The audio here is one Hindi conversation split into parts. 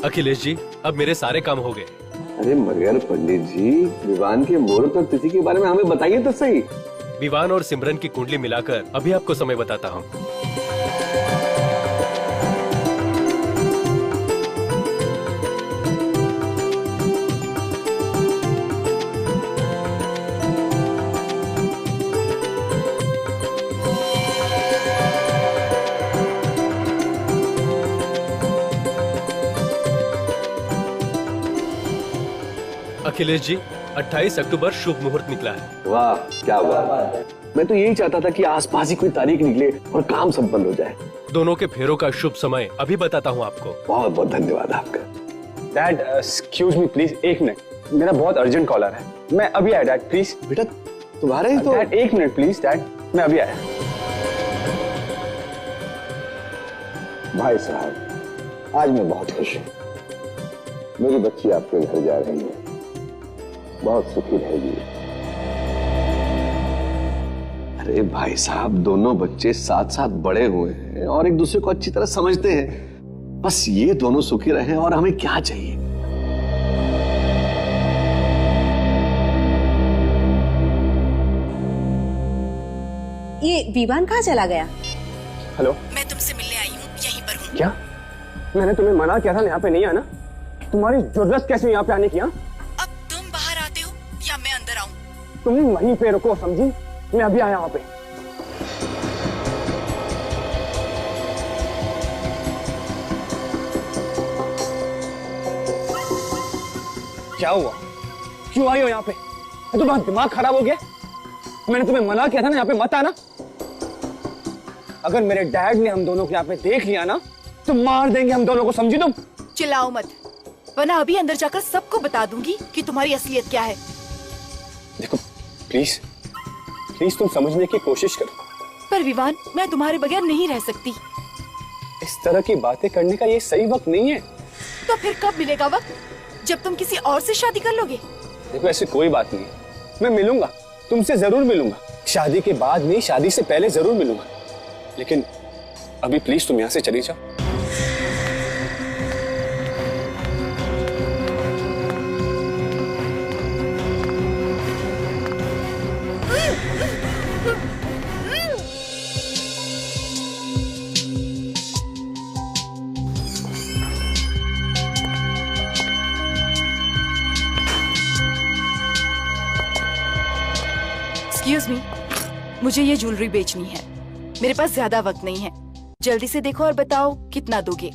अखिलेश जी, अब मेरे सारे काम हो गए। अरे मगर पंडित जी, विवान के मुहूर्त और तिथि के बारे में हमें बताइए तो सही। विवान और सिमरन की कुंडली मिलाकर अभी आपको समय बताता हूँ। अखिलेश जी, 28 अक्टूबर शुभ मुहूर्त निकला है। वाह क्या बात है। मैं तो यही चाहता था कि आसपास ही कोई तारीख निकले और काम संपन्न हो जाए। दोनों के फेरों का शुभ समय अभी बताता हूँ आपको। बहुत बहुत धन्यवाद आपका। डैड एक्सक्यूज मी प्लीज, एक मिनट, मेरा बहुत अर्जेंट कॉल आ रहा है। मैं अभी आया डैड, प्लीज। बेटा तुम्हारे ही तो। डैड एक मिनट प्लीज, डैड मैं अभी आया। भाई साहब, आज मैं बहुत खुश हूँ। मेरी बच्ची आपके घर जा रही है, बहुत सुखी रहेगी। अरे भाई साहब, दोनों बच्चे साथ साथ बड़े हुए हैं और एक दूसरे को अच्छी तरह समझते हैं। बस ये दोनों सुखी रहें और हमें क्या चाहिए। ये विवान कहाँ चला गया? हेलो, मैं तुमसे मिलने आई हूँ, यहीं पर हूँ। क्या मैंने तुम्हें मना किया था यहाँ पे नहीं आना? तुम्हारी जरूरत कैसे यहाँ पे आने की? अब तुम बाहर आते हो या मैं अंदर आऊँ? तुम वहीं पे रुको, समझी? मैं अभी आया वहाँ पे। क्या हुआ? क्यों आई हो यहाँ पे? तुम्हारा दिमाग खराब हो गया? मैंने तुम्हें मना किया था ना यहाँ पे मत आना। अगर मेरे डैड ने हम दोनों को यहाँ पे देख लिया ना तो मार देंगे हम दोनों को, समझी तुम? चिल्लाओ मत, वरना अभी अंदर जाकर सबको बता दूंगी कि तुम्हारी असलियत क्या है। देखो प्लीज प्लीज, तुम समझने की कोशिश करो। पर विवान, मैं तुम्हारे बगैर नहीं रह सकती। इस तरह की बातें करने का ये सही वक्त नहीं है। तो फिर कब मिलेगा वक्त? जब तुम किसी और से शादी कर लोगे? देखो ऐसी कोई बात नहीं है, मैं मिलूंगा, तुमसे जरूर मिलूंगा। शादी के बाद नहीं, शादी से पहले जरूर मिलूंगा। लेकिन अभी प्लीज तुम यहाँ से चली जाओ। एक्सक्यूज मी, मुझे ये ज्वेलरी बेचनी है। मेरे पास ज्यादा वक्त नहीं है, जल्दी से देखो और बताओ कितना दोगे।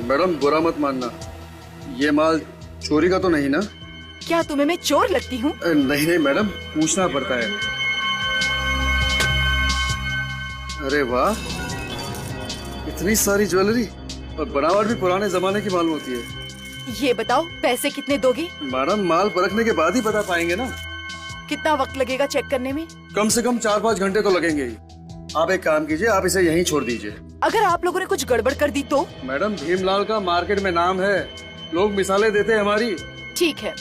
मैडम बुरा मत मानना, ये माल चोरी का तो नहीं ना? क्या तुम्हें मैं चोर लगती हूँ? नहीं नहीं मैडम, पूछना पड़ता है। अरे वाह, इतनी सारी ज्वेलरी और बनावट भी पुराने जमाने की मालूम होती है। ये बताओ पैसे कितने दोगे? मैडम माल परखने के बाद ही बता पाएंगे ना। कितना वक्त लगेगा चेक करने में? कम से कम 4-5 घंटे तो लगेंगे ही। आप एक काम कीजिए, आप इसे यहीं छोड़ दीजिए। अगर आप लोगों ने कुछ गड़बड़ कर दी तो? मैडम भीमलाल का मार्केट में नाम है, लोग मिसालें देते हैं हमारी। ठीक है,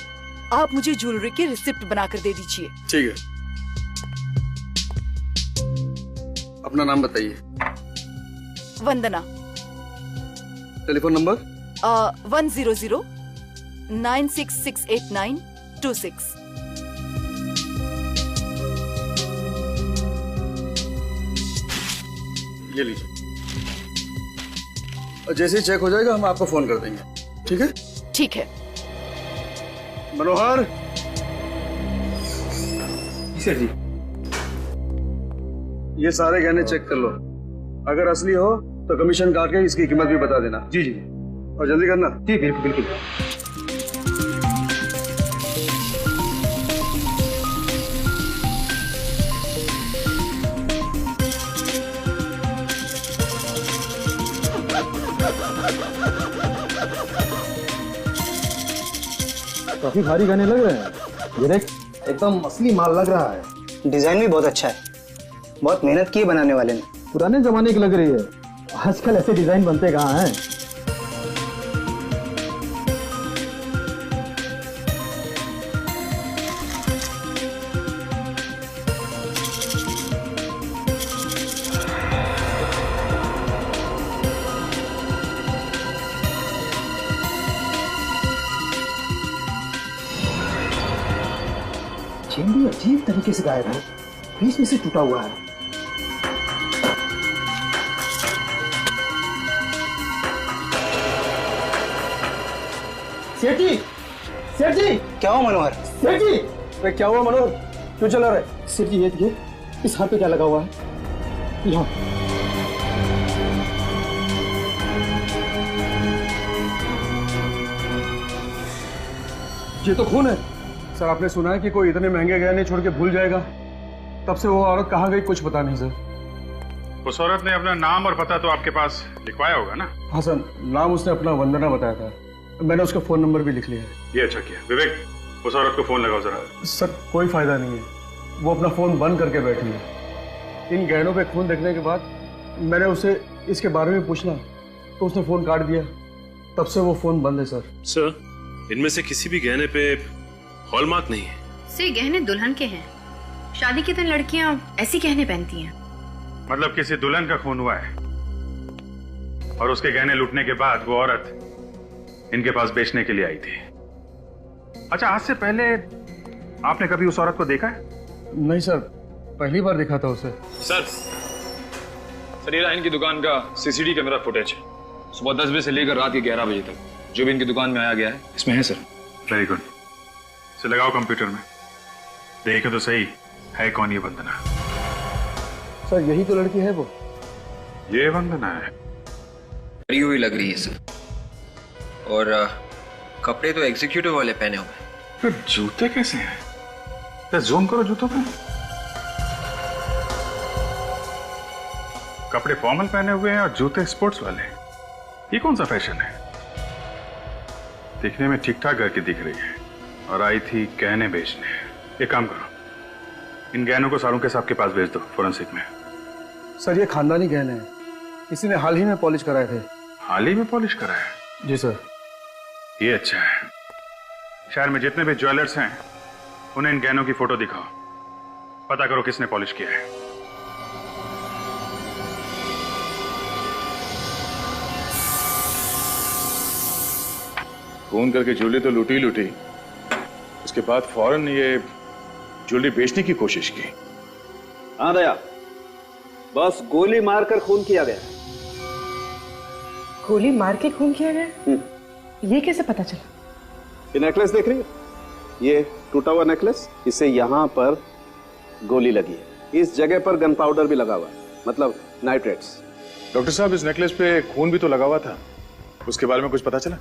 आप मुझे ज्वेलरी की रिसिप्ट बनाकर दे दीजिए। ठीक है, अपना नाम बताइए। वंदना। Telephone number? 100966892 ये लीजिए। और जैसे ही चेक हो जाएगा हम आपको फोन कर देंगे, ठीक है? ठीक है। मनोहर। सर जी, ये सारे गहने चेक कर लो, अगर असली हो तो कमीशन काट के इसकी कीमत भी बता देना। जी जी, और जल्दी करना। जी बिल्कुल बिल्कुल। काफी भारी गहने लग रहे हैं। ये देख, एकदम असली माल लग रहा है। डिजाइन भी बहुत अच्छा है, बहुत मेहनत की है बनाने वाले ने। पुराने जमाने की लग रही है, आजकल ऐसे डिजाइन बनते कहाँ हैं। बटन भी अजीब तरीके से गायब है, बीच में से टूटा हुआ है। सेठ जी, सेठ जी, क्या हुआ मनोहर? सेठ जी, अरे क्या हुआ मनोहर, क्यों चला रहे? सेठ जी ये देखिए, इस हाथ पे क्या लगा हुआ है? यहाँ ये तो खून है। सर आपने सुना है कि कोई इतने महंगे गहने छोड़ के भूल जाएगा? तब से वो औरत कहाँ गई कुछ पता नहीं सर। उस औरत ने अपना नाम और पता तो आपके पास लिखवाया होगा ना? हाँ सर, नाम उसने अपना वंदना बताया था, मैंने उसका फोन नंबर भी लिख लिया है। ये अच्छा किया। विवेक, उस औरत को फोन लगाओ जरा। सर कोई फायदा नहीं है, वो अपना फोन बंद करके बैठी है। इन गहनों पे खून देखने के बाद मैंने उसे इसके बारे में पूछना तो उसने फोन काट दिया, तब से वो फोन बंद है सर। सर, इनमें से किसी भी गहने पे हॉलमार्क नहीं है। से गहने दुल्हन के हैं। शादी के दिन लड़कियां ऐसी गहने पहनती हैं। मतलब किसी दुल्हन का खून हुआ है और उसके गहने लूटने के बाद वो औरत इनके पास बेचने के लिए आई थी। अच्छा, आज से पहले आपने कभी उस औरत को देखा है? नहीं सर, पहली बार देखा था उसे। सर ये रहा इनकी दुकान का सीसीटीवी कैमरा फुटेज। सुबह 10 बजे से लेकर रात के 11 बजे तक जो भी इनकी दुकान में आया गया है इसमें है सर। Very good. इसे लगाओ कंप्यूटर में, देखे तो सही है कौन ये वंदना। सर यही तो लड़की है वो। ये वंदना है। डरी हुई लग रही है सर, और कपड़े तो एग्जीक्यूटिव वाले पहने हुए हैं। फिर जूते कैसे हैं? तो जूम करो जूतों पे। कपड़े फॉर्मल पहने हुए हैं और जूते स्पोर्ट्स वाले। ये कौन सा फैशन है? दिखने में ठीक ठाक घर की दिख रही है और आई थी गहने बेचने। एक काम करो, इन गहनों को सारों के साहब के पास भेज दो फोरेंसिक में। सर ये खानदानी गहने हैं, किसी ने हाल ही में पॉलिश कराए थे। हाल ही में पॉलिश कराया? जी सर। ये अच्छा है। शहर में जितने भी ज्वेलर्स हैं उन्हें इन गहनों की फोटो दिखाओ, पता करो किसने पॉलिश किया है। फोन करके ज्वेलरी तो लूटी लूटी, उसके बाद फौरन ये ज्वेलरी बेचने की कोशिश की। हाँ दया, बस गोली मारकर खून किया गया। गोली मार के खून किया गया? ये कैसे पता चला? ये नेकलेस देख रही हो, ये टूटा हुआ नेकलेस, इसे यहाँ पर गोली लगी है। इस जगह पर गन पाउडर भी लगा हुआ है, मतलब नाइट्रेट्स। डॉक्टर साहब, इस नेकलेस पे खून भी तो लगा हुआ था, उसके बारे में कुछ पता चला?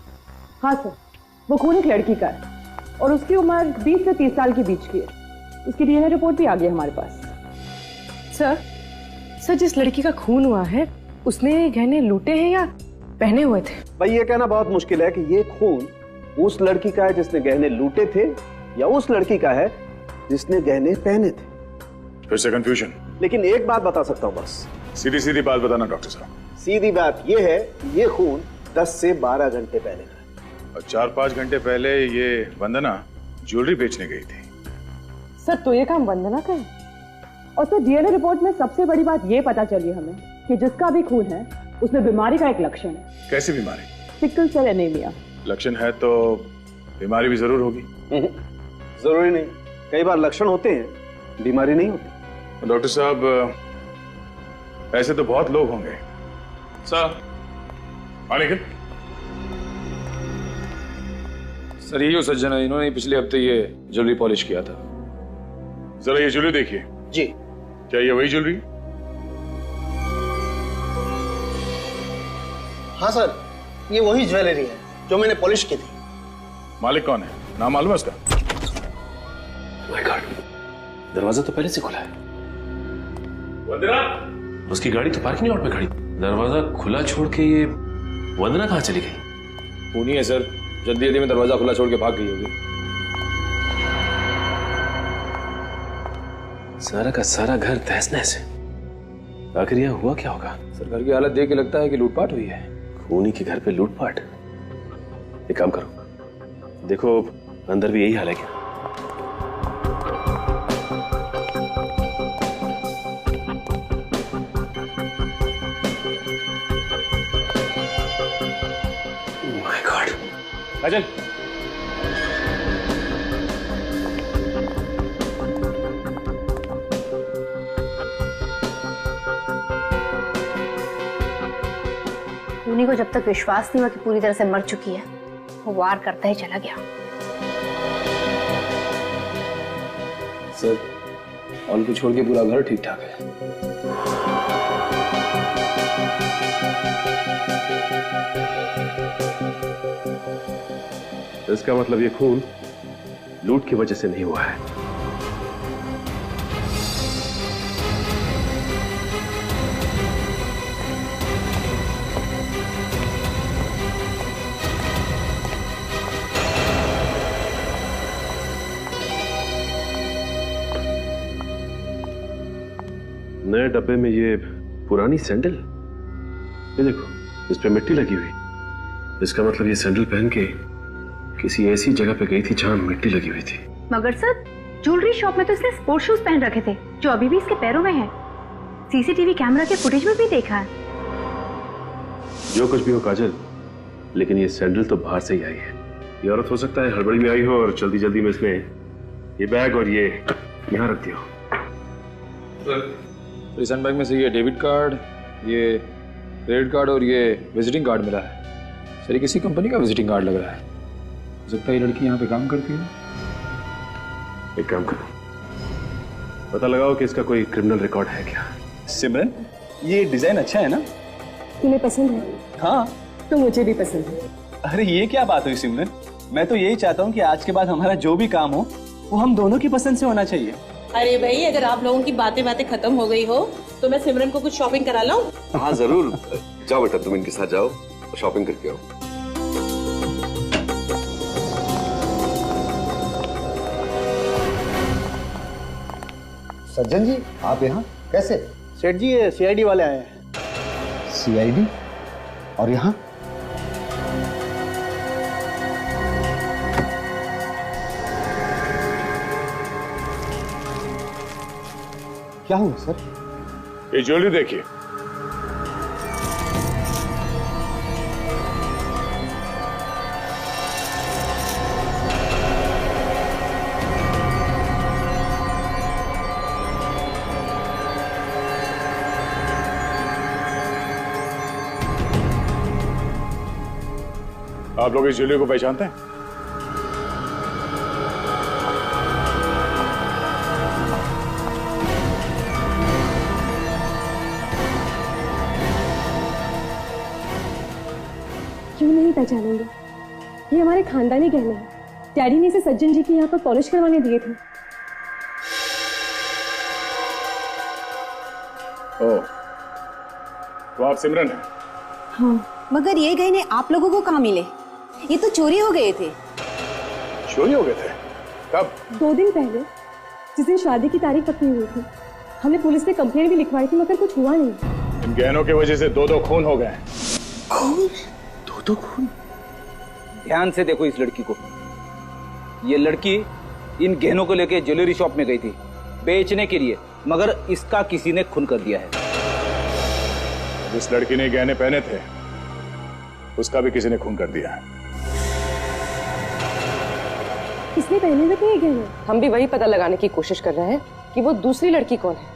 हाँ सर, वो खून एक लड़की का है और उसकी उम्र 20 से 30 साल के बीच की है। उसकी डीएनए रिपोर्ट भी आ गई हमारे पास। सर जिस लड़की का खून हुआ है उसने गहने लूटे हैं या पहने हुए थे? भाई ये कहना बहुत मुश्किल है कि ये खून उस लड़की का है जिसने गहने लूटे थे या उस लड़की का है जिसने गहने पहने थे। फिर से कंफ्यूजन। लेकिन एक बात बता सकता हूँ बस। सीधी सीधी बात बताना डॉक्टर साहब। सीधी बात ये है, ये खून 10 से 12 घंटे पहले का है। और 4-5 घंटे पहले ये वंदना ज्वेलरी बेचने गई थी। सर तो ये काम वंदना का है। और सर डीएनए रिपोर्ट में सबसे बड़ी बात ये पता चली हमें कि जिसका भी खून है उसमें बीमारी का एक लक्षण है। कैसी बीमारी? Sickle cell anaemia. लक्षण है तो बीमारी भी जरूर होगी। जरूरी नहीं, कई बार लक्षण होते हैं, बीमारी नहीं होती। डॉक्टर साहब, ऐसे तो बहुत लोग होंगे। सर लेकिन सर यही सज्जन है, इन्होंने पिछले हफ्ते ये ज्वेलरी पॉलिश किया था। जरा ये ज्वेलरी देखिए। जी। क्या ये वही ज्वेलरी? हाँ सर, ये वही ज्वेलरी है जो मैंने पॉलिश की थी। मालिक कौन है, नाम मालूम है उसका? माय गॉड, दरवाजा तो पहले से खुला है। वंदना, उसकी गाड़ी तो पार्किंग लॉट में खड़ी, दरवाजा खुला छोड़ के ये वंदना कहाँ चली गई? खूनी है सर, जल्दी जल्दी में दरवाजा खुला छोड़ के भाग गई होगी। सारा का सारा घर तहस नहस है। आखिर यह हुआ क्या होगा? सर घर की हालत देख के लगता है कि लूटपाट हुई है। खूनी के घर पे लूटपाट? एक काम करो, देखो अंदर भी यही हाल है क्या? My God. राजन, खूनी को जब तक विश्वास नहीं हुआ कि पूरी तरह से मर चुकी है, वो वार करता ही चला गया। सर, उनको छोड़ के पूरा घर ठीक ठाक है। इसका मतलब ये खून लूट की वजह से नहीं हुआ है। नए डब्बे में ये पुरानी सैंडल, ये देखो इस पे मिट्टी लगी हुई। इसका मतलब ये सैंडल पहन के किसी ऐसी जगह पे गई थी जहां मिट्टी लगी हुई थी। मगर सर, ज्वेलरी शॉप में तो इसने स्पोर्ट्स शूज पहन रखे थे जो अभी भी इसके पैरों में है। सीसीटीवी कैमरा के फुटेज में भी देखा है। जो कुछ भी हो काजल, लेकिन ये सैंडल तो बाहर से ही आई है। ये औरत हो सकता है हड़बड़ी में आई हो और जल्दी जल्दी में इसने ये बैग और ये यहाँ रख दिया हो। रिसेंट बैग में से ये डेबिट कार्ड, ये क्रेडिट कार्ड और ये विजिटिंग कार्ड मिला है। सर, ये किसी कंपनी का विजिटिंग कार्ड लग रहा है। हो सकता है ये लड़की यहाँ पे काम करती है। एक काम करो, पता लगाओ कि इसका कोई क्रिमिनल रिकॉर्ड है क्या। सिमरन, ये डिजाइन अच्छा है ना? तुम्हें पसंद है? हाँ, तो मुझे भी पसंद है। अरे ये क्या बात हुई सिमरन? मैं तो यही चाहता हूँ कि आज के बाद हमारा जो भी काम हो वो हम दोनों की पसंद से होना चाहिए। अरे भाई, अगर आप लोगों की बातें खत्म हो गई हो तो मैं सिमरन को कुछ शॉपिंग करा लाऊं? हाँ जरूर, जाओ बेटा, तुम इनके साथ जाओ और शॉपिंग करके आओ। सज्जन जी, आप यहाँ कैसे? सेठ जी, ये सीआईडी वाले आए हैं। सीआईडी? और यहाँ? क्या हुआ सर? ये ज्वेलरी देखिए। आप लोग इस ज्वेलरी को पहचानते हैं? क्यों नहीं पहचानेंगे? ये हमारे खानदानी गहने हैं। डैडी ने इसे सज्जन जी के यहाँ पर पॉलिश करवाने दिए थे। ओह, तो आप सिमरन हैं? हाँ। मगर ये गहने आप लोगों को कहाँ मिले? ये तो चोरी हो गए थे। चोरी हो गए थे? कब? 2 दिन पहले, जिस दिन शादी की तारीख पक्की हुई थी। हमने पुलिस में कंप्लेंट भी लिखवाई थी, मगर कुछ हुआ नहीं। इन गहनों की वजह से 2 खून हो गए। खून? 2 खून? ध्यान से देखो इस लड़की को। ये लड़की इन गहनों को लेके ज्वेलरी शॉप में गई थी बेचने के लिए, मगर इसका किसी ने खून कर दिया है। जिस लड़की ने गहने पहने थे उसका भी किसी ने खून कर दिया है। किसने पहने हुए थे ये गहने? हम भी वही पता लगाने की कोशिश कर रहे हैं कि वो दूसरी लड़की कौन है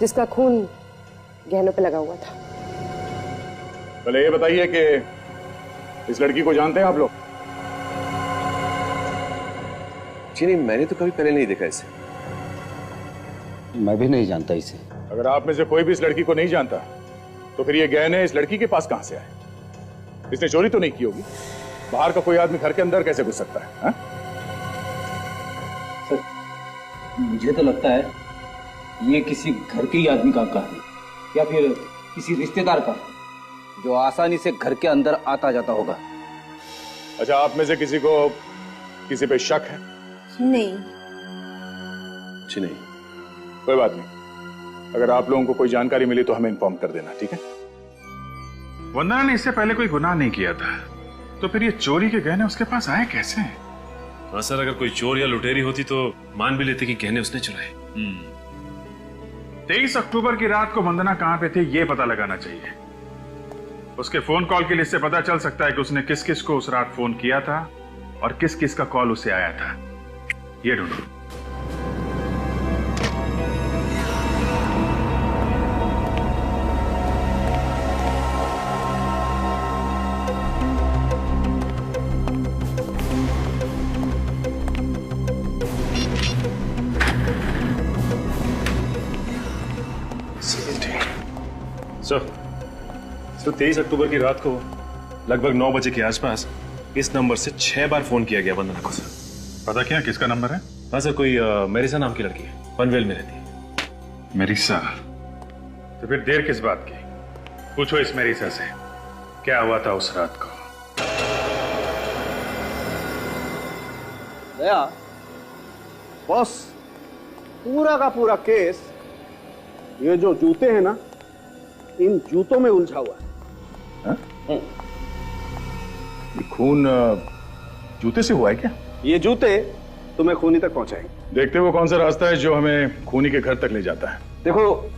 जिसका खून गहनों पे लगा हुआ था। पहले ये बताइए कि इस लड़की को जानते हैं आप लोग? जी नहीं, मैंने तो कभी पहले नहीं देखा इसे। मैं भी नहीं जानता इसे। अगर आप में से कोई भी इस लड़की को नहीं जानता तो फिर ये गहने इस लड़की के पास कहां से आए? इसने चोरी तो नहीं की होगी? बाहर का कोई आदमी घर के अंदर कैसे घुस सकता है? हा? सर, मुझे तो लगता है ये किसी घर के ही आदमी का है या फिर किसी रिश्तेदार का, जो आसानी से घर के अंदर आता जाता होगा। अच्छा, आप में से किसी को किसी पे शक है? नहीं। जी नहीं। कोई बात नहीं, अगर आप लोगों को कोई जानकारी मिली तो हमें इन्फॉर्म कर देना, ठीक है? वंदना ने इससे पहले कोई गुनाह नहीं किया था, तो फिर ये चोरी के गहने उसके पास आए कैसे? हाँ सर, अगर कोई चोर या लुटेरी होती तो मान भी लेते कि गहने उसने चुराए। 23 अक्टूबर की रात को वंदना कहां पे थी ये पता लगाना चाहिए। उसके फोन कॉल की लिस्ट से पता चल सकता है कि उसने किस किस को उस रात फोन किया था और किस किस का कॉल उसे आया था। ये ढूंढो। तो 23 अक्टूबर की रात को लगभग 9 बजे के आसपास इस नंबर से 6 बार फोन किया गया वंदना को सर। पता क्या किसका नंबर है? हाँ सर, कोई मेरिसा नाम की लड़की है, पनवेल में रहती है। मेरिसा? तो फिर देर किस बात की? पूछो इस मेरिसा से क्या हुआ था उस रात को। दया, बॉस, पूरा का पूरा केस ये जो जूते हैं ना, इन जूतों में उलझा हुआ है। ये खून जूते से हुआ है क्या? ये जूते तुम्हें खूनी तक पहुंचाएंगे। देखते हो कौन सा रास्ता है जो हमें खूनी के घर तक ले जाता है। देखो,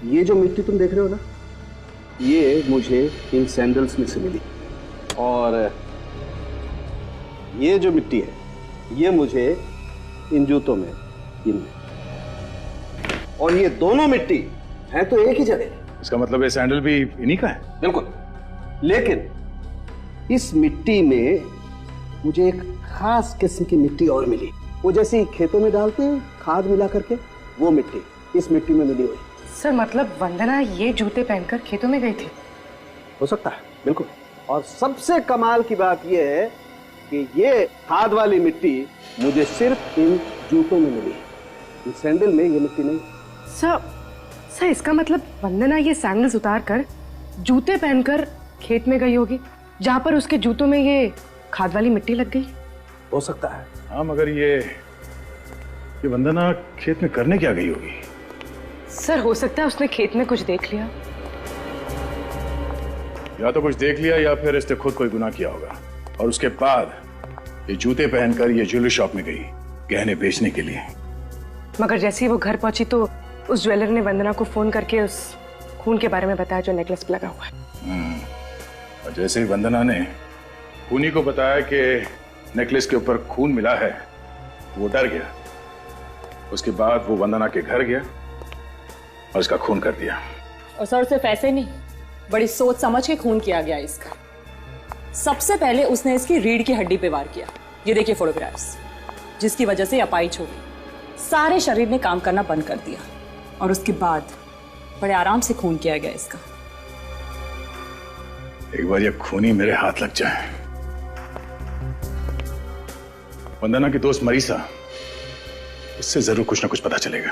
ये जो मिट्टी तुम देख रहे हो ना, ये मुझे इन सैंडल्स में से मिली, और ये जो मिट्टी है ये मुझे इन जूतों में, इनमें, और ये दोनों मिट्टी है तो एक ही जगह। इसका मतलब ये सैंडल भी इन्हीं का है? बिल्कुल, लेकिन इस मिट्टी में मुझे एक खास किस्म की मिट्टी और मिली। वो जैसी खेतों में डालते हैं खाद मिला करके, वो मिट्टी इस मिट्टी में मिली हुई। सर मतलब वंदना ये जूते पहनकर खेतों में गई थी? हो सकता है, बिल्कुल। और सबसे कमाल की बात यह है कि ये खाद वाली मिट्टी मुझे सिर्फ इन जूतों में मिली है, इन सैंडल में ये मिट्टी नहीं। सर इसका मतलब वंदना ये सैंडल्स उतार कर जूते पहनकर खेत में गई होगी, जहाँ पर उसके जूतों में ये खाद वाली मिट्टी लग गई। हो सकता है। हाँ, मगर ये वंदना खेत में करने क्या गई होगी? सर हो सकता है उसने खेत में कुछ देख लिया, या तो कुछ देख लिया या फिर इसने खुद कोई गुनाह किया होगा और उसके बाद ये जूते पहनकर ये ज्वेलरी शॉप में गई गहने बेचने के लिए। मगर जैसे ही वो घर पहुंची तो उस ज्वेलर ने वंदना को फोन करके उस खून के बारे में बताया जो नेकलेस पे लगा हुआ है। और जैसे ही वंदना ने खूनी को बताया कि नेकलेस के ऊपर खून मिला है, वो डर गया। उसके बाद वो वंदना के घर गया और इसका खून कर दिया। और सर सिर्फ ऐसे नहीं, बड़ी सोच समझ के खून किया गया इसका। सबसे पहले उसने इसकी रीढ़ की हड्डी पे वार किया। ये देखिए फोटोग्राफ्स, जिसकी वजह से अपाइच हो गई, सारे शरीर ने काम करना बंद कर दिया। और उसके बाद बड़े आराम से खून किया गया इसका। एक बार ये खूनी मेरे हाथ लग जाए। वंदना की दोस्त मरीसा, उससे जरूर कुछ ना कुछ पता चलेगा।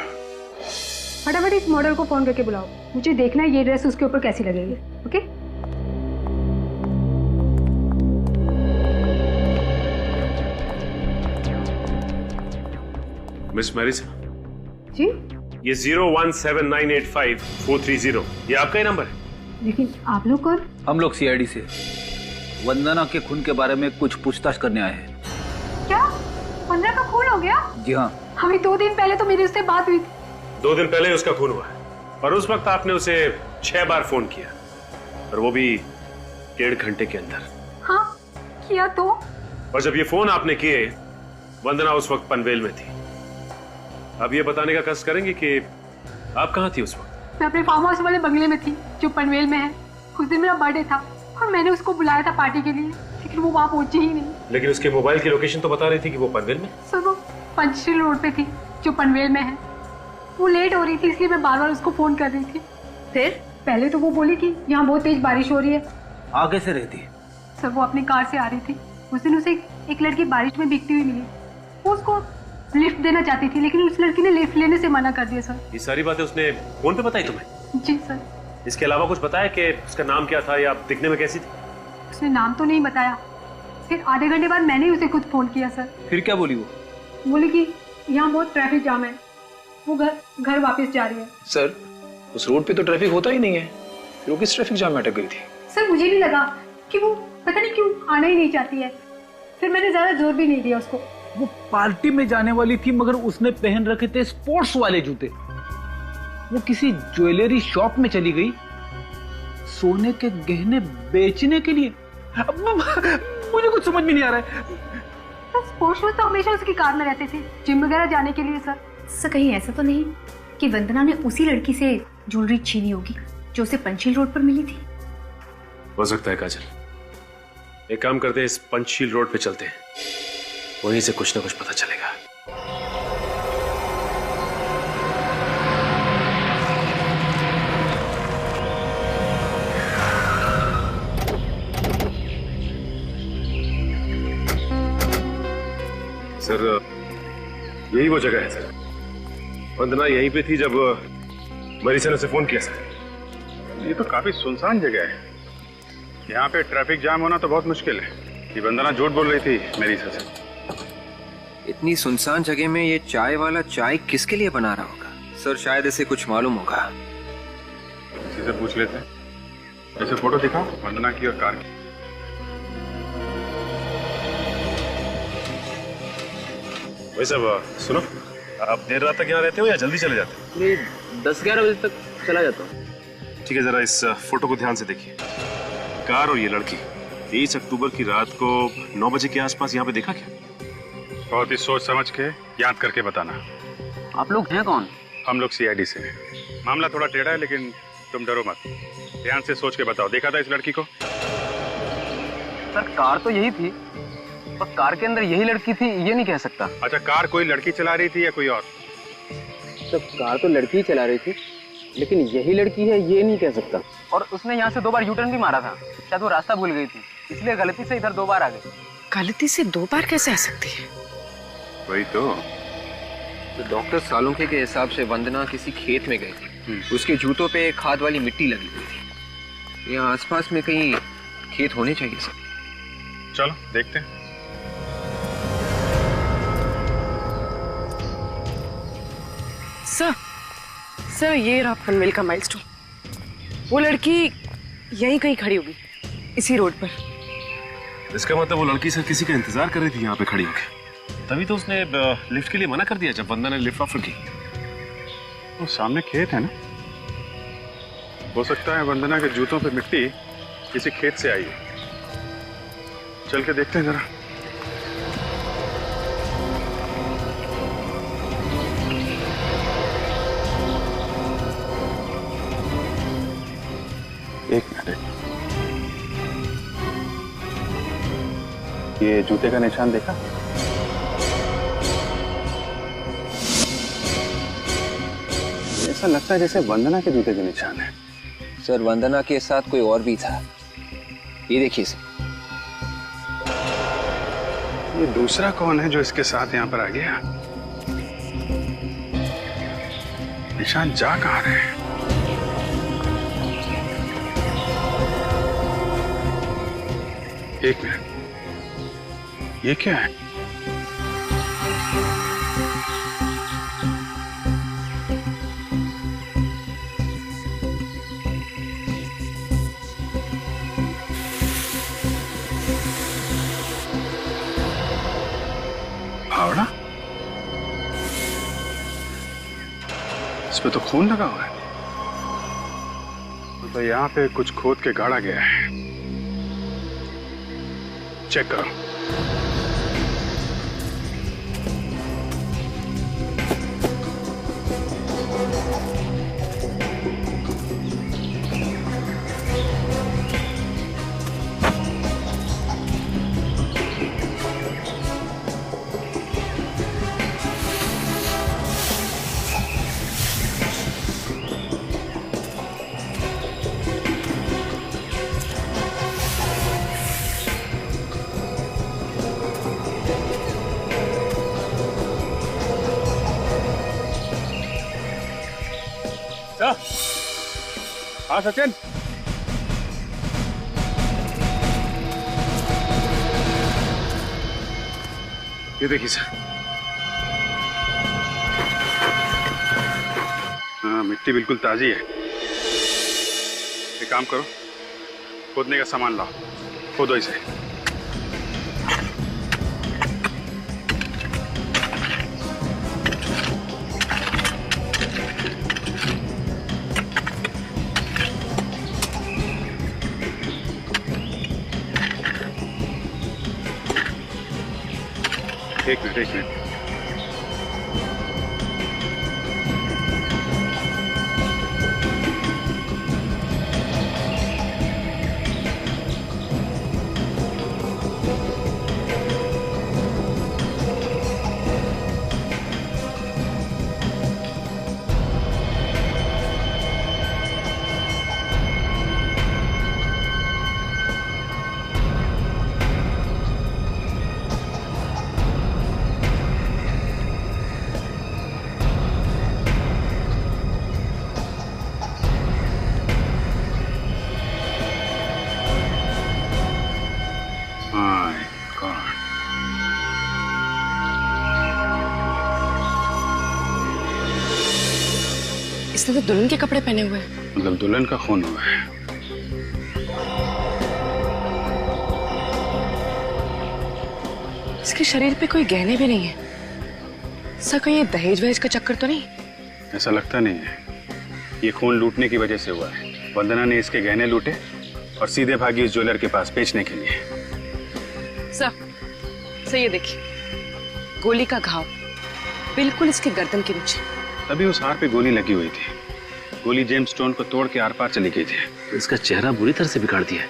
फटाफट इस मॉडल को फोन करके बुलाओ, मुझे देखना है ये ड्रेस उसके ऊपर कैसी लगेगी। ओके? मिस मैरिसा जी? ये 017985430 ये आपका ही नंबर है? लेकिन आप लोग कौन? हम लोग सीआईडी से वंदना के खून के बारे में कुछ पूछताछ करने आए हैं। क्या? वंदना का खून हो गया? जी हाँ। हमें 2 दिन पहले तो मेरी उससे बात हुई थी। 2 दिन पहले उसका खून हुआ है और उस वक्त आपने उसे 6 बार फोन किया, और वो भी 1.5 घंटे के अंदर। हाँ किया तो। और जब ये फोन आपने किए, वंदना उस वक्त पनवेल में थी। अब ये बताने का कष्ट करेंगे कि आप कहाँ थी उस वक्त? मैं अपने फार्म हाउस वाले बंगले में थी जो पनवेल में है। उस दिन मेरा बर्थडे था और मैंने उसको बुलाया था पार्टी के लिए, लेकिन वो वहाँ पहुंची ही नहीं। लेकिन उसके मोबाइल की लोकेशन तो बता रही थी कि वो पनवेल में। सर वो पंचशील रोड पे थी जो पनवेल में है। वो लेट हो रही थी इसलिए मैं बार बार उसको फोन कर रही थी। फिर पहले तो वो बोली कि यहाँ बहुत तेज बारिश हो रही है। आगे से रहती है? सर वो अपनी कार से आ रही थी। उस दिन उसे एक लड़की बारिश में भीगती हुई मिली। वो उसको लिफ्ट देना चाहती थी, लेकिन उस लड़की ने लिफ्ट लेने से मना कर दिया। सर ये सारी बातें उसने फोन पे बताई तुम्हें? जी सर। इसके अलावा कुछ बताया कि उसका नाम क्या था या दिखने में कैसी थी? उसने नाम तो नहीं बताया। फिर आधे घंटे बाद मैंने उसे खुद फोन किया। सर फिर क्या बोली वो? बोली कि यहाँ बहुत ट्रैफिक जाम है, वो घर वापस जा रही है। सर उस रोड पे तो ट्रैफिक होता ही नहीं है, फिर वो किस ट्रैफिक जाम में अटक गई थी? सर मुझे भी लगा कि वो पता नहीं क्यों आना ही नहीं चाहती है। फिर मैंने ज्यादा जोर भी नहीं दिया उसको। वो पार्टी में जाने वाली थी, मगर उसने पहन रखे थे स्पोर्ट्स वाले जूते। वो किसी ज्वेलरी शॉप में चली गई सोने के गहने बेचने के लिए। मुझे कुछ समझ में नहीं आ रहा है। स्पोर्ट्स शूज तो हमेशा उसकी कार में रहते थे जिम वगैरह जाने के लिए। सर कहीं ऐसा तो नहीं कि वंदना ने उसी लड़की से ज्वेलरी छीनी होगी जो उसे पंचशील रोड पर मिली थी? हो सकता है काजल। एक काम करते हैं, इस पंचशील रोड पे चलते हैं, वहीं से कुछ ना कुछ पता चलेगा। सर यही वो जगह है सर। वंदना यहीं पे थी जब मरीसा ने उसे फोन किया सर। ये तो काफी सुनसान जगह है, यहाँ पे ट्रैफिक जाम होना तो बहुत मुश्किल है। ये वंदना झूठ बोल रही थी मरीसा से। इतनी सुनसान जगह में ये चाय वाला चाय किसके लिए बना रहा होगा? सर शायद इसे कुछ मालूम होगा। किसी से पूछ लेते हैं। ऐसे फोटो दिखाओ वंदना की और कार की। भाई साहब सुनो, आप देर रात तक यहाँ रहते हो या जल्दी चले जाते हो? मैं 10-11 बजे तक चला जाता हूँ। ठीक है, जरा इस फोटो को ध्यान से देखिए। कार और ये लड़की 23 अक्टूबर की रात को 9 बजे के आसपास यहाँ पे देखा क्या? बहुत ही सोच समझ के याद करके बताना। आप लोग हैं कौन? हम लोग सीआईडी से हैं। मामला थोड़ा टेढ़ा है लेकिन तुम डरो मत, ध्यान से सोच के बताओ। देखा था इस लड़की को? सर कार तो यही थी, पर कार के अंदर यही लड़की थी ये नहीं कह सकता। अच्छा, कार कोई लड़की चला रही थी या कोई और? सर कार तो लड़की ही चला रही थी, लेकिन यही लड़की है ये नहीं कह सकता। और उसने यहाँ से 2 बार यूटर्न भी मारा था, शायद वो रास्ता भूल गई थी, इसलिए गलती से इधर 2 बार आ गई। गलती से 2 बार कैसे आ सकती है? वही तो डॉक्टर सालुंखे के हिसाब से वंदना किसी खेत में गई थी। उसके जूतों पे खाद वाली मिट्टी लगी हुई थी। यहाँ आसपास में कहीं खेत होने चाहिए सर। चलो देखते हैं। सर ये रहा पनवेल का माइलस्टोन। वो लड़की यहीं कहीं खड़ी होगी, इसी रोड पर। इसका मतलब वो लड़की सर किसी का इंतजार कर रही थी यहाँ पे खड़ी होके, तभी तो उसने लिफ्ट के लिए मना कर दिया जब वंदना ने लिफ्ट ऑफर की। वो सामने खेत है ना, हो सकता है वंदना के जूतों पे मिट्टी किसी खेत से आई है। चल के देखते हैं जरा। एक मिनट, ये जूते का निशान देखा? ऐसा लगता है जैसे वंदना के जूते के निशान है। सर वंदना के साथ कोई और भी था, ये देखिए सर। ये दूसरा कौन है जो इसके साथ यहाँ पर आ गया? निशान जा कहाँ रहे हैं? एक मिनट, ये क्या है? फावड़ा? इस पे तो खून लगा हुआ है। तो यहाँ पे कुछ खोद के गाड़ा गया है। चेक करो। हाँ सचिन, ये देखिए सर। हाँ, मिट्टी बिल्कुल ताजी है। एक काम करो, खोदने का सामान लाओ, खोदो इसे। एक मिनट। इसने तो दुल्हन के कपड़े पहने हुए हैं। मतलब दुल्हन का खून हुआ है। इसके शरीर पे कोई गहने भी नहीं है। सर कहीं ये दहेज वहेज का चक्कर तो नहीं? ऐसा लगता नहीं है। ये खून लूटने की वजह से हुआ है। वंदना ने इसके गहने लूटे और सीधे भागी इस ज्वेलर के पास बेचने के लिए। सर ये देखिए, गोली का घाव बिल्कुल इसके गर्दन के नीचे। तभी उस हार पे गोली लगी हुई थी। गोली जेम्स स्टोन को तोड़ के आर पार चली गई थी। इसका चेहरा बुरी तरह से बिगाड़ दिया है,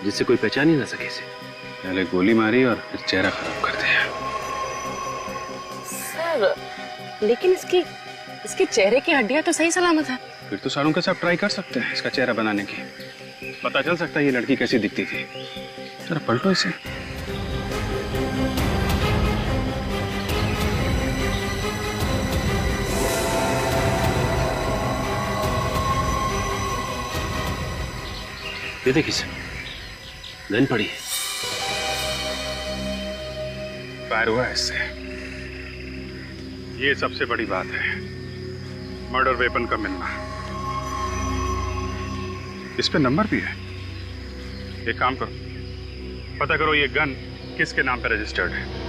जिससे कोई पहचान ही ना सके इसे। पहले गोली मारी और फिर चेहरा खराब कर दिया। सर लेकिन इसके चेहरे की हड्डियां तो सही सलामत है। फिर तो सालों के साथ ट्राई कर सकते हैं इसका चेहरा बनाने की। पता चल सकता है ये लड़की कैसी दिखती थी। जरा पलटो इसे। ये देखिए सर, गन पड़ी है। फायर हुआ है इससे। ये सबसे बड़ी बात है, मर्डर वेपन का मिलना। इस पे नंबर भी है। एक काम करो, पता करो ये गन किसके नाम पे रजिस्टर्ड है।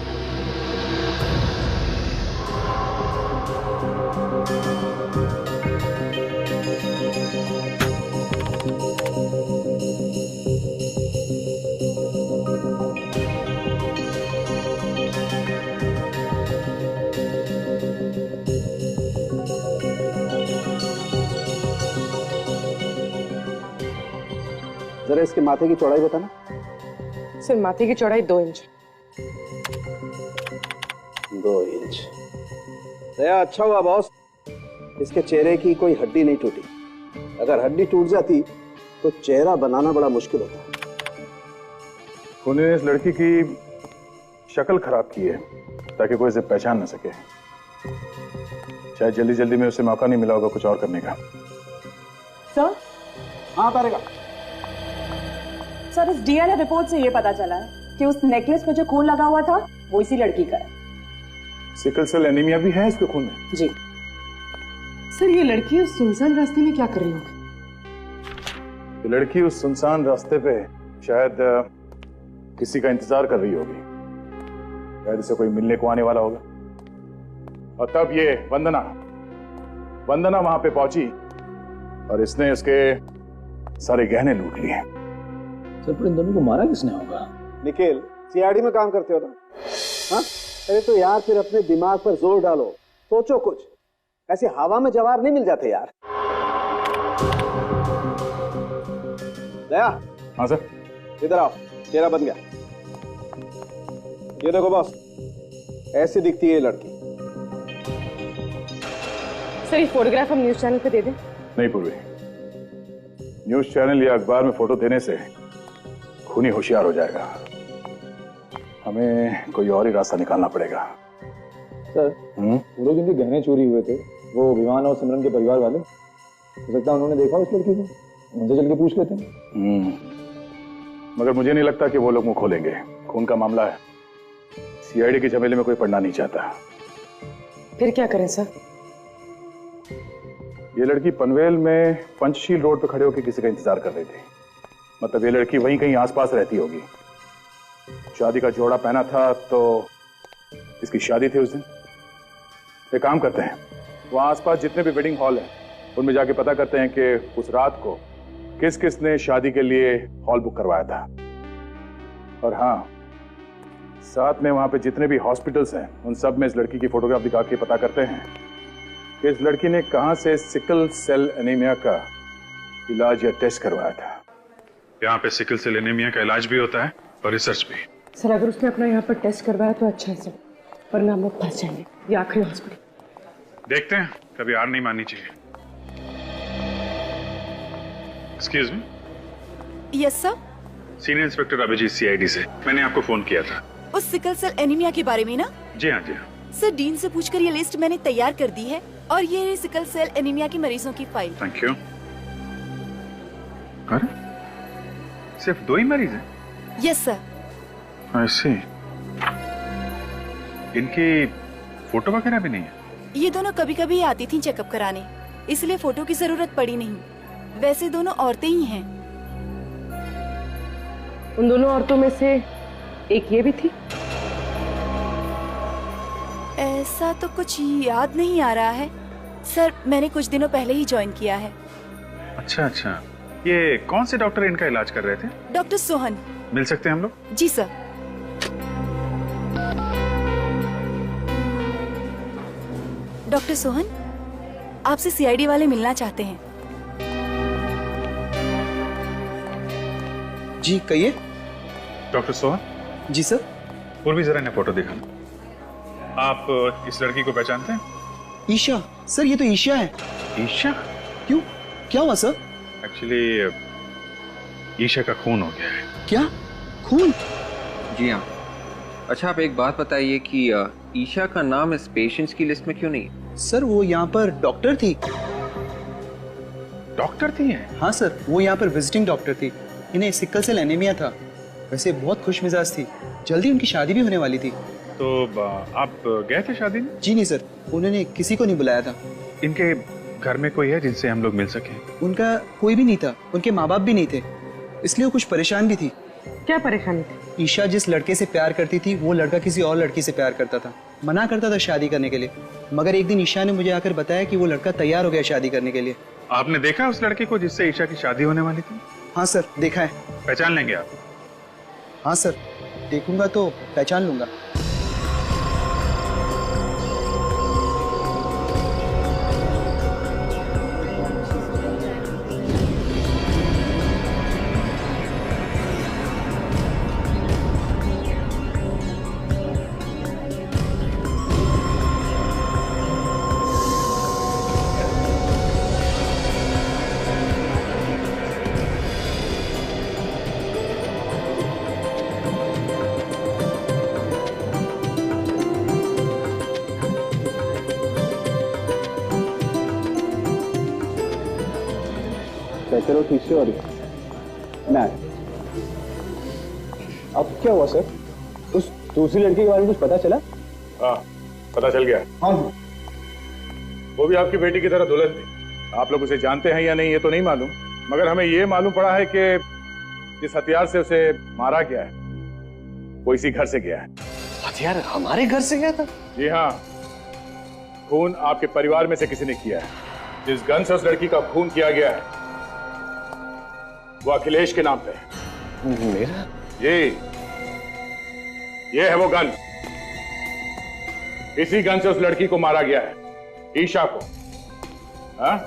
जरा इसके माथे की चौड़ाई बताना। सर माथे की चौड़ाई 2 इंच। 2 इंच। दया, अच्छा हुआ बॉस, इसके चेहरे की कोई हड्डी नहीं टूटी। अगर हड्डी टूट जाती तो चेहरा बनाना बड़ा मुश्किल होता। खूनी ने इस लड़की की शक्ल खराब की है ताकि कोई इसे पहचान न सके। शायद जल्दी जल्दी में उसे मौका नहीं मिला होगा कुछ और करने का। सर? हाँ तारेगा। सर इस डीएनए रिपोर्ट से ये पता चला है कि उस नेकलेस में जो खून लगा हुआ था वो इसी लड़की का है। सिकल सेल एनीमिया भी है इसके खून में? जी। सर ये लड़की उस सुनसान रास्ते में क्या कर रही होगी? ये लड़की उस सुनसान रास्ते पे शायद किसी का इंतजार कर रही होगी। शायद इसे कोई मिलने को आने वाला होगा। और तब ये वंदना वहां पे पहुंची और इसने उसके सारे गहने लूट लिए। सर पर इन दोनों को मारा किसने होगा? निखिल, सीआईडी में काम करते हो ना? हाँ? अरे तो यार फिर अपने दिमाग पर जोर डालो, सोचो कुछ। ऐसे हवा में जवार नहीं मिल जाते यार। दया। हाँ सर। इधर आओ, चेहरा बन गया। ये देखो बॉस, ऐसी दिखती है ये लड़की। सर ये फोटोग्राफ हम न्यूज चैनल पे दे दें? नहीं पूर्वी, न्यूज चैनल या अखबार में फोटो देने से खूनी होशियार हो जाएगा। हमें कोई और ही रास्ता निकालना पड़ेगा। सर पूरे जिनके गहने चोरी हुए थे वो विमान और सिमरन के परिवार वाले, हो सकता है उन्होंने देखा उस लड़की को, उनसे चल के पूछ लेते हैं। मगर मुझे नहीं लगता कि वो लोग मुंह खोलेंगे। खून का मामला है, सीआईडी के झमेले में कोई पड़ना नहीं चाहता। फिर क्या करें सर? ये लड़की पनवेल में पंचशील रोड पर खड़े होकर किसी का इंतजार कर रही थी। मतलब ये लड़की वहीं कहीं आसपास रहती होगी। शादी का जोड़ा पहना था तो इसकी शादी थी उस दिन। एक काम करते हैं, वहां आसपास जितने भी वेडिंग हॉल हैं उनमें जाके पता करते हैं कि उस रात को किस किस ने शादी के लिए हॉल बुक करवाया था। और हाँ, साथ में वहां पे जितने भी हॉस्पिटल्स हैं उन सब में इस लड़की की फोटोग्राफ दिखा के पता करते हैं कि इस लड़की ने कहां से सिकल सेल एनीमिया का इलाज या टेस्ट करवाया था। यहाँ पे सिकल सेल एनीमिया का इलाज भी होता है और रिसर्च भी। सर अगर उसने अपना यहाँ पर टेस्ट करवाया तो अच्छा है सर, वरना हम लोग फंस जाएंगे। ये आखिरी हॉस्पिटल। देखते हैं, कभी हार नहीं माननी चाहिए। Excuse me. Yes sir. Senior inspector Abhijeet CID से। मैंने आपको फोन किया था उस सिकल सेल एनीमिया के बारे में ना? जी हाँ जी हाँ। सर डीन से पूछकर ये लिस्ट मैंने तैयार कर दी है और ये सिकल सेल एनीमिया के मरीजों की फाइल। Thank you. अरे सिर्फ 2 ही मरीज हैं? Yes sir. I see. इनकी फोटो वगैरह भी नहीं है? ये दोनों कभी कभी आती थी चेकअप कराने, इसलिए फोटो की जरूरत पड़ी नहीं। वैसे दोनों औरतें ही हैं। उन दोनों औरतों में से एक ये भी थी? ऐसा तो कुछ याद नहीं आ रहा है सर, मैंने कुछ दिनों पहले ही ज्वाइन किया है। अच्छा अच्छा, ये कौन से डॉक्टर इनका इलाज कर रहे थे? डॉक्टर सोहन। मिल सकते हैं हम लोग? जी सर। डॉक्टर सोहन, आपसे सीआईडी वाले मिलना चाहते हैं। जी कहिए। डॉक्टर सोहन। जी सर। पूर्वी जरा ने फोटो दिखाना। आप इस लड़की को पहचानते हैं? ईशा सर, ये तो ईशा है। ईशा? क्यों, क्या हुआ सर? एक्चुअली ईशा का खून हो गया है। क्या खून? जी हाँ। अच्छा आप एक बात बताइए कि ईशा का नाम इस पेशेंट्स की लिस्ट में क्यों नहीं? सर वो यहाँ पर डॉक्टर थी। डॉक्टर थी? हाँ सर, वो यहाँ पर विजिटिंग डॉक्टर थी। इन्हें सिकल सेल एनीमिया था। वैसे बहुत खुश मिजाज थी। जल्दी उनकी शादी भी होने वाली थी। तो आप गए थे शादी में? जी नहीं सर, उन्होंने किसी को नहीं बुलाया था। इनके घर में कोई है जिनसे हम लोग मिल सके? उनका कोई भी नहीं था, उनके माँ बाप भी नहीं थे, इसलिए वो कुछ परेशान भी थी। क्या परेशानी थी? ईशा जिस लड़के से प्यार करती थी वो लड़का किसी और लड़की से प्यार करता था। मना करता था शादी करने के लिए, मगर एक दिन ईशा ने मुझे आकर बताया कि वो लड़का तैयार हो गया शादी करने के लिए। आपने देखा उस लड़के को जिससे ईशा की शादी होने वाली थी? हाँ सर, देखा है। पहचान लेंगे आप? हाँ सर, देखूंगा तो पहचान लूंगा। चलो ठीक से। और ना अब क्या हुआ सर? उस दूसरी लड़की के बारे में कुछ पता चला? हाँ पता चल गया। हाँ वो भी आपकी बेटी की तरह दुल्हन थी। आप लोग उसे जानते हैं या नहीं ये तो नहीं मालूम, मगर हमें ये मालूम पड़ा है कि जिस हथियार से उसे मारा गया है वो इसी घर से गया है। हथियार हमारे घर से गया था? जी हाँ, खून आपके परिवार में से किसी ने किया है। जिस गन से उस लड़की का खून किया गया है वो अखिलेश के नाम पे है। मेरा? ये है वो गन। इसी गन से उस लड़की को मारा गया है, ईशा को। हाँ?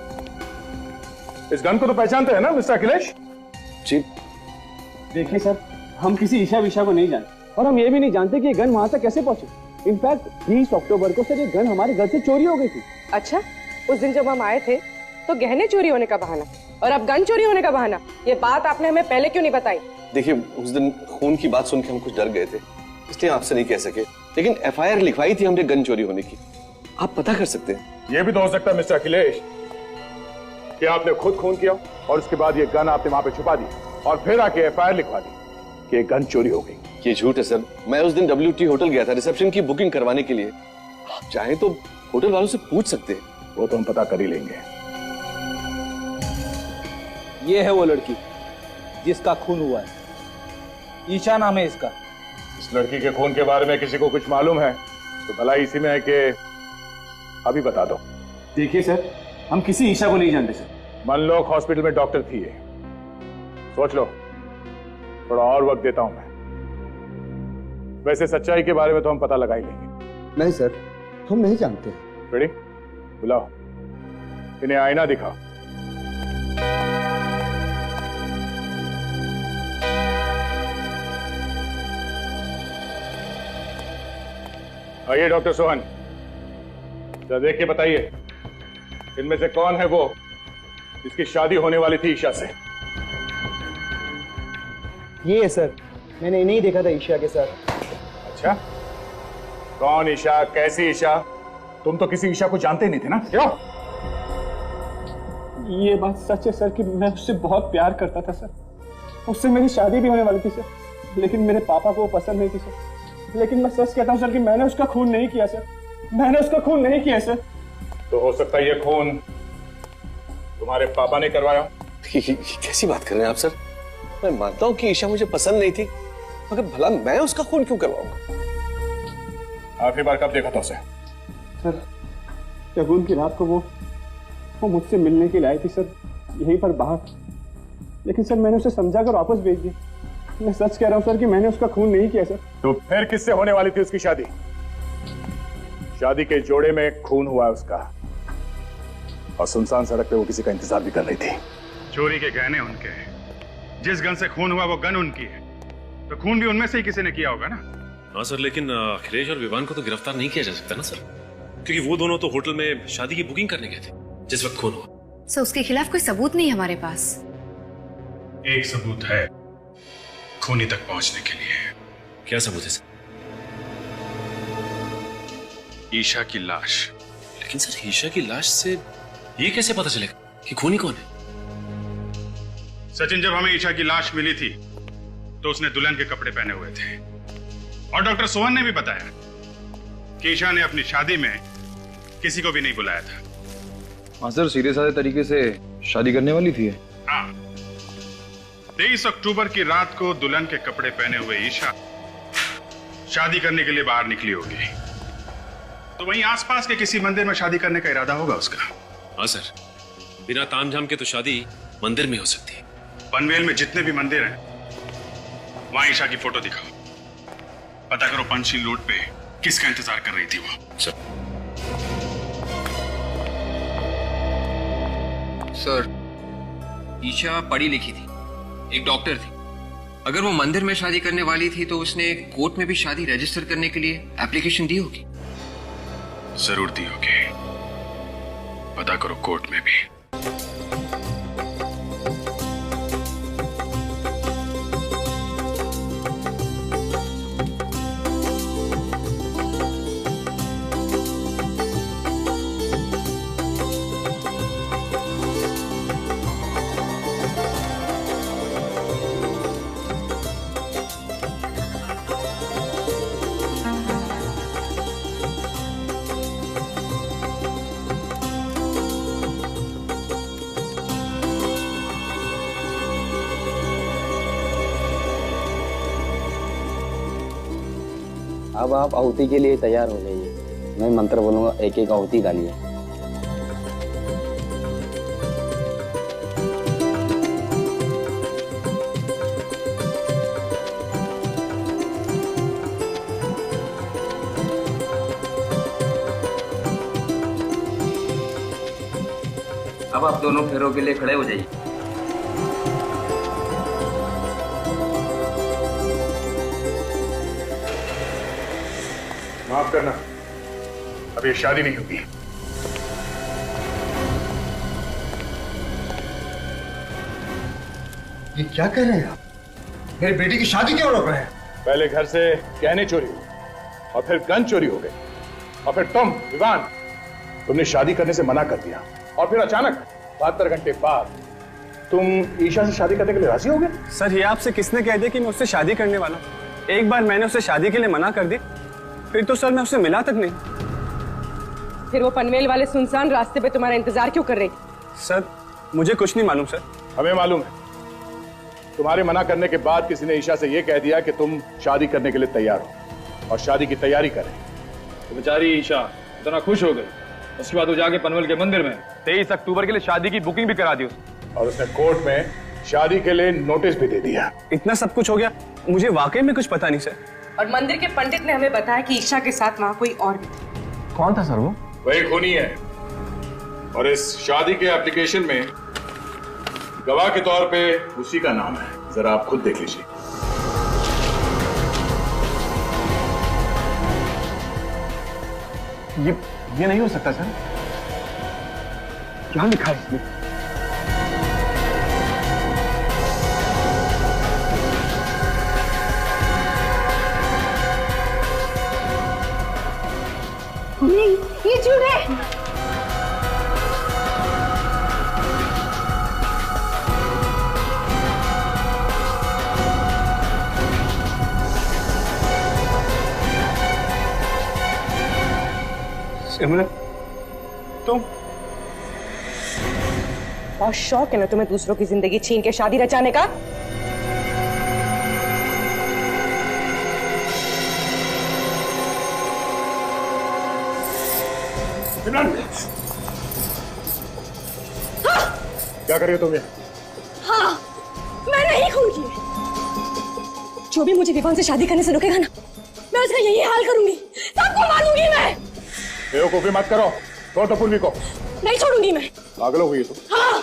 इस गन को तो पहचानते हैं ना मिस्टर अखिलेश? जी। देखिए सर, हम किसी ईशा विशा को नहीं जानते और हम ये भी नहीं जानते कि ये गन वहां तक कैसे पहुंची। इनफैक्ट 20 अक्टूबर को सर ये गन हमारे घर से चोरी हो गई थी। अच्छा, उस दिन जब हम आए थे तो गहने चोरी होने का बहाना और अब गन चोरी होने का बहाना। ये बात आपने हमें पहले क्यों नहीं बताई? देखिए उस दिन खून की बात सुन के हम कुछ डर गए थे, इसलिए आपसे नहीं कह सके, लेकिन एफआईआर लिखवाई थी हमने गन चोरी होने की। आप पता कर सकते हैं। यह भी तो हो सकता है मिस्टर अखिलेश कि आपने खुद खून किया और उसके बाद ये गन आपने वहां पे छुपा दी और फिर आके एफआईआर लिखवा दी कि गन चोरी हो गई। ये झूठ है सर। मैं उस दिन WT होटल गया था रिसेप्शन की बुकिंग करवाने के लिए। आप चाहें तो होटल वालों से पूछ सकते हैं। वो तो हम पता कर ही लेंगे। ये है वो लड़की जिसका खून हुआ है। ईशा नाम है इसका। इस लड़की के खून के बारे में किसी को कुछ मालूम है तो भला इसी में है कि अभी बता दो। देखिए सर, हम किसी ईशा को नहीं जानते सर। मनलोक हॉस्पिटल में डॉक्टर थी ये। सोच लो, थोड़ा और वक्त देता हूं मैं। वैसे सच्चाई के बारे में तो हम पता लगा ही लेंगे। नहीं सर, हम नहीं जानते। रेडी? बुलाओ इन्हें, आईना दिखाओ। आइए डॉक्टर सोहन, जरा देख के बताइए इनमें से कौन है वो जिसकी शादी होने वाली थी ईशा से? ये है सर, मैंने इन्हें ही देखा था ईशा के साथ। अच्छा, कौन ईशा, कैसी ईशा? तुम तो किसी ईशा को जानते नहीं थे ना, क्यों? ये बात सच है सर कि मैं उससे बहुत प्यार करता था सर। उससे मेरी शादी भी होने वाली थी सर, लेकिन मेरे पापा को वो पसंद नहीं थी सर। लेकिन मैं सच कहता हूँ सर कि मैंने उसका खून नहीं किया सर। मैंने उसका खून नहीं किया सर। तो हो सकता है ये खून तुम्हारे पापा ने करवाया? कैसी बात कर रहे हैं आप सर? मैं मानता हूं कि ईशा मुझे पसंद नहीं थी, मगर भला मैं उसका खून क्यों करवाऊंगा? आखिरी बार कब देखा था उसे? सर जब उनकी रात को वो मुझसे मिलने के लिए आई थी सर, यहीं पर बाहर, लेकिन सर मैंने उसे समझा कर वापस भेज दी। मैं सच कह रहा हूं सर कि मैंने उसका खून नहीं किया सर। तो फिर किससे होने वाली थी उसकी शादी? शादी के जोड़े में खून हुआ उसका, और सुनसान सड़क पे वो किसी का इंतजार भी कर रही थी। चोरी के गहने उनके हैं, जिस गन से खून हुआ वो गन उनकी है, तो खून भी उनमें से ही किसी ने किया होगा ना। हाँ सर, लेकिन अखिलेश और विवान को तो गिरफ्तार नहीं किया जा सकता ना सर, क्योंकि वो दोनों तो होटल में शादी की बुकिंग करने गए थे जिस वक्त खून हुआ। सर उसके खिलाफ कोई सबूत नहीं हमारे पास। एक सबूत है खूनी तक पहुंचने के लिए। क्या सबूत है सर? ईशा की लाश। लेकिन सर ईशा की लाश से ये कैसे पता चलेगा कि खूनी कौन है? सचिन, जब हमें ईशा की लाश मिली थी तो उसने दुल्हन के कपड़े पहने हुए थे, और डॉक्टर सोहन ने भी बताया कि ईशा ने अपनी शादी में किसी को भी नहीं बुलाया था। हाँ सर, सीधे साधे तरीके से शादी करने वाली थी। हाँ, 23 अक्टूबर की रात को दुल्हन के कपड़े पहने हुए ईशा शादी करने के लिए बाहर निकली होगी, तो वहीं आसपास के किसी मंदिर में शादी करने का इरादा होगा उसका। हाँ सर, बिना तामझाम के तो शादी मंदिर में हो सकती है। पनवेल में जितने भी मंदिर हैं वहां ईशा की फोटो दिखाओ, पता करो पंचशील रोड पे किसका इंतजार कर रही थी वो। सर ईशा पढ़ी लिखी थी, एक डॉक्टर थी। अगर वो मंदिर में शादी करने वाली थी तो उसने कोर्ट में भी शादी रजिस्टर करने के लिए एप्लीकेशन दी होगी। जरूर दी होगी, पता करो कोर्ट में भी। अब आप आहुति के लिए तैयार हो जाइए। मैं मंत्र बोलूंगा, एक एक आहुति डालिए। अब आप दोनों फेरों के लिए खड़े हो जाइए। माफ करना, अब ये शादी नहीं होगी। ये क्या कह रहे हैं आप? मेरी बेटी की शादी क्यों रोक रहे हैं? पहले घर से गहने चोरी हुए, और फिर गन चोरी हो गए, और फिर तुम विवान, तुमने शादी करने से मना कर दिया, और फिर अचानक 72 घंटे बाद तुम ईशा से शादी करने के लिए राजी हो गए। सर ये आपसे किसने कह दिया कि मैं उससे शादी करने वाला हूं? एक बार मैंने उससे शादी के लिए मना कर दी, फिर तो सर मैं उससे मिला तक नहीं। फिर वो पनवेल वाले सुनसान रास्ते पे तुम्हारा इंतजार क्यों कर रही थी? सर मुझे कुछ नहीं मालूम सर। हमें मालूम है, तुम्हारे मना करने के बाद किसी ने ईशा से यह कह दिया कि तुम शादी करने के लिए तैयार हो और शादी की तैयारी करें। तो बेचारी ईशा इतना खुश हो गई, उसके बाद वो जाके पनवेल के मंदिर में 23 अक्टूबर के लिए शादी की बुकिंग भी करा दी उसने, और उसने कोर्ट में शादी के लिए नोटिस भी दे दिया। इतना सब कुछ हो गया, मुझे वाकई में कुछ पता नहीं सर। और मंदिर के पंडित ने हमें बताया कि ईशा के साथ वहाँ कोई और भी था। कौन था सर वो? वही खूनी है, और इस शादी के एप्लीकेशन में गवाह के तौर पे उसी का नाम है। जरा आप खुद देख लीजिए। ये नहीं हो सकता सर। क्या लिखा है इसमें? नहीं, ये झूठ है। सिमरन, तुम बहुत शौक है ना तुम्हें दूसरों की जिंदगी छीन के शादी रचाने का? क्या कर रही हो तुम ये? हाँ, मैं नहीं कहूंगी। जो भी मुझे विवान से शादी करने से रोकेगा ना, मैं उसका यही हाल करूंगी, सबको मारूंगी मैं। बेवकूफी मत करो, छोड़ दो पूर्वी को। नहीं छोड़ूंगी मैं। पागल हो गई तुम? हाँ,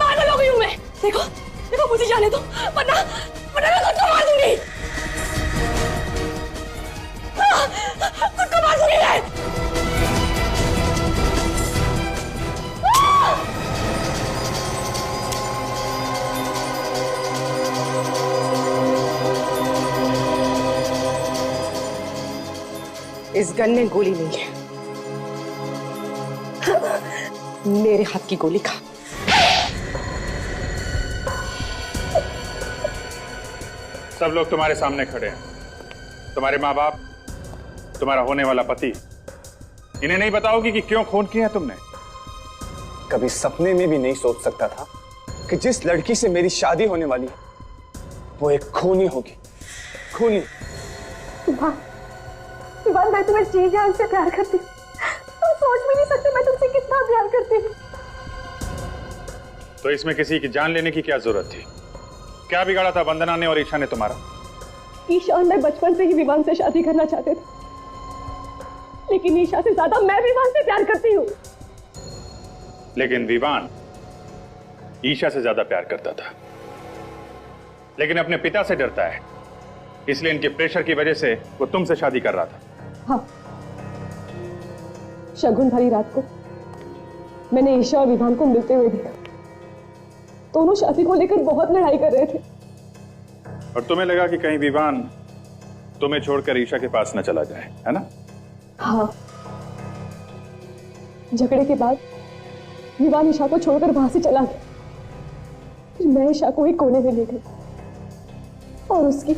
पागल हो गई हूँ मैं। देखो, देखो मुझे जाने दो, वरना मैं खुद को मार दूंगी। हाँ, खुद को मार दूंगी मैं। इस गन में गोली नहीं है, मेरे हाथ की गोली खा। सब लोग तुम्हारे सामने खड़े हैं, तुम्हारे माँ बाप, तुम्हारा होने वाला पति। इन्हें नहीं बताओगी कि क्यों खून किया तुमने? कभी सपने में भी नहीं सोच सकता था कि जिस लड़की से मेरी शादी होने वाली है वो एक खूनी होगी। खूनी। विवान, मैं तुम्हें जी जान से प्यार करती हूँ। तुम सोच भी नहीं सकते मैं तुमसे कितना प्यार करती हूँ। तो इसमें किसी की जान लेने की क्या जरूरत थी? क्या बिगाड़ा था वंदना ने और ईशा ने तुम्हारा? ईशा और मैं बचपन से ही विवान से शादी करना चाहते थे, लेकिन ईशा से ज्यादा मैं विवान से प्यार करती हूँ। लेकिन विवान ईशा से ज्यादा प्यार करता था, लेकिन अपने पिता से डरता है, इसलिए इनके प्रेशर की वजह से वो तुमसे शादी कर रहा था। हाँ, शगुन भरी रात को मैंने ईशा और विवान को मिलते हुए देखा। दोनों शादी को लेकर बहुत लड़ाई कर रहे थे। और तुम्हें लगा कि कहीं विवान तुम्हें छोड़कर ईशा के पास न चला जाए, है ना? हाँ, झगड़े के बाद विवान ईशा को छोड़कर वहां से चला गया। फिर मैं ईशा को एक कोने में ले गई और उसकी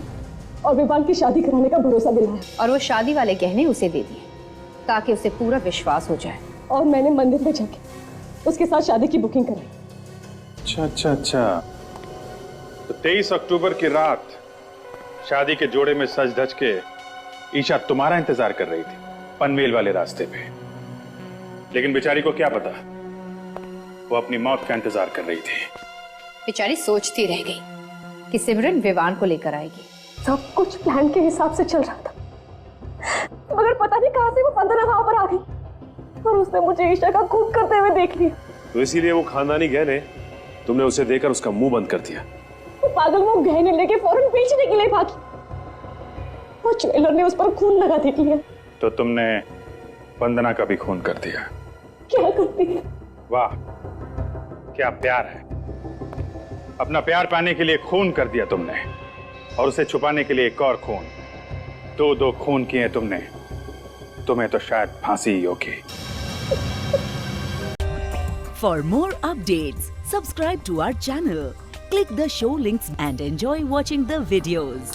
और विवान की शादी कराने का भरोसा दिलाया। और वो शादी वाले गहने उसे दे दिए ताकि उसे पूरा विश्वास हो जाए। और मैंने मंदिर में जाके उसके साथ शादी की बुकिंग कराई। अच्छा अच्छा अच्छा, तो 23 अक्टूबर की रात शादी के जोड़े में सज धज के ईशा तुम्हारा इंतजार कर रही थी पनवेल वाले रास्ते पे। लेकिन बेचारी को क्या पता वो अपनी मौत का इंतजार कर रही थी। बेचारी सोचती रह गई कि सिमरन विवान को लेकर आएगी। सब कुछ प्लान के हिसाब से चल रहा था, मगर पता नहीं कहां से वो वंदना वहां पर आ गई और उसने मुझे ईशा का खून करते हुए देख लिया। तो इसीलिए वो खानदानी गहने तुमने उसे देकर उसका मुंह बंद कर दिया। वो पागल वो गहने लेके फौरन बेचने के लिए भागी। वो ज्वेलर ने उस पर खून लगा देख लिया। तो तुमने वंदना का भी खून कर दिया। क्या करती है? वाह, क्या प्यार है। अपना प्यार पाने के लिए खून कर दिया तुमने और उसे छुपाने के लिए एक और खून। दो खून किए तुमने। तुम्हें तो शायद फांसी ही होगी। For more updates, subscribe to our channel, click the show links and enjoy watching the videos.